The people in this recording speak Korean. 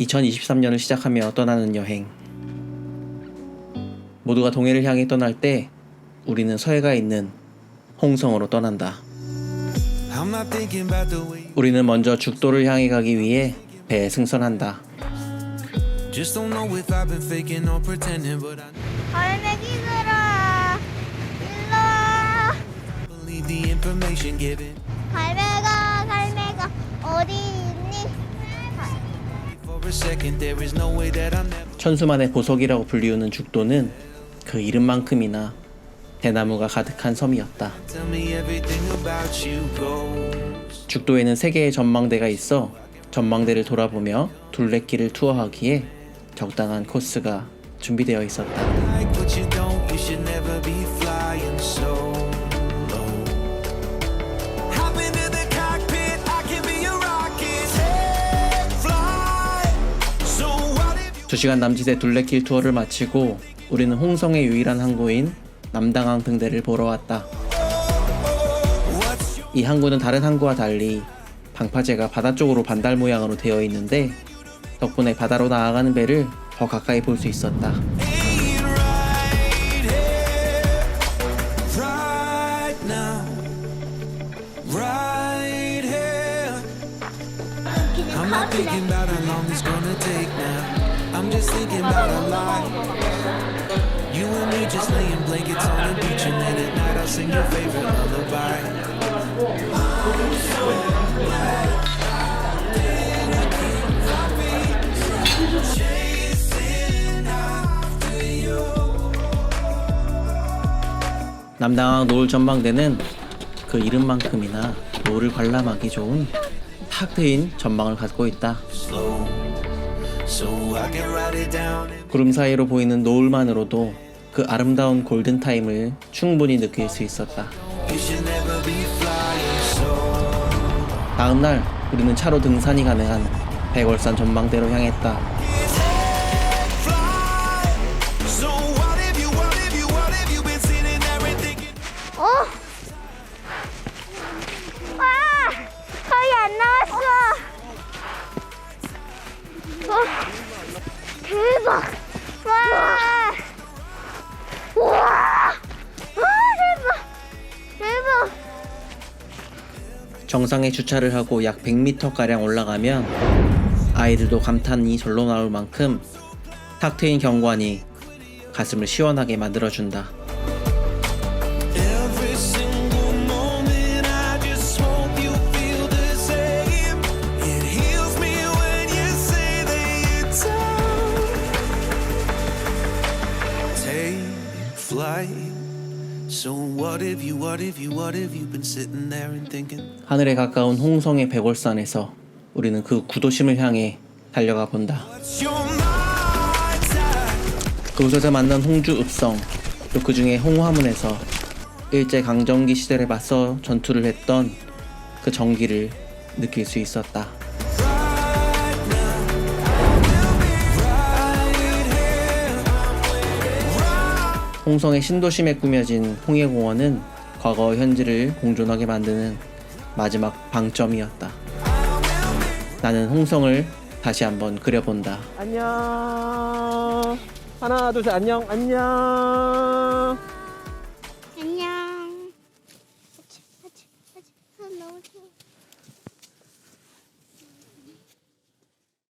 2023년을 시작하며 떠나는 여행. 모두가 동해를 향해 떠날 때 우리는 서해가 있는 홍성으로 떠난다. 우리는 먼저 죽도를 향해 가기 위해 배에 승선한다. 갈매기들아, 일로와. 갈매가 어디 있니? 천수만의 보석이라고 불리우는 죽도는 그 이름만큼이나 대나무가 가득한 섬이었다. 죽도에는 3개의 전망대가 있어 전망대를 돌아보며 둘레길을 투어하기에 적당한 코스가 준비되어 있었다. 두 시간 남짓의 둘레길 투어를 마치고 우리는 홍성의 유일한 항구인 남당항 등대를 보러 왔다. 이 항구는 다른 항구와 달리 방파제가 바다 쪽으로 반달 모양으로 되어 있는데 덕분에 바다로 나아가는 배를 더 가까이 볼 수 있었다. I'm just thinking about our life. You and me just laying blankets on the beach, and then at night I'll sing your favorite lullaby. 남당항 노을 전망대는 그 이름만큼이나 노을을 관람하기 좋은 탁 트인 전망을 갖고 있다. 구름 사이로 보이는 노을만으로도 그 아름다운 골든타임을 충분히 느낄 수 있었다. 다음날 우리는 차로 등산이 가능한 백월산 전망대로 향했다. 거의 안 나왔어. 대박! 와! 우와! 대박! 정상에 주차를 하고 약 100m가량 올라가면 아이들도 감탄이 절로 나올 만큼 탁 트인 경관이 가슴을 시원하게 만들어준다. 하늘에 가까운 홍성의 백월산에서 우리는 그 구도심을 향해 달려가 본다. 그곳에서 만난 홍주 읍성, 또 그 중에 홍화문에서 일제강점기 시절에 맞서 전투를 했던 그 정기를 느낄 수 있었다. 홍성의 신도심에 꾸며진 홍해공원은 과거와 현재를 공존하게 만드는 마지막 방점이었다. 나는 홍성을 다시 한번 그려본다. 안녕. 하나, 둘, 셋, 안녕, 안녕.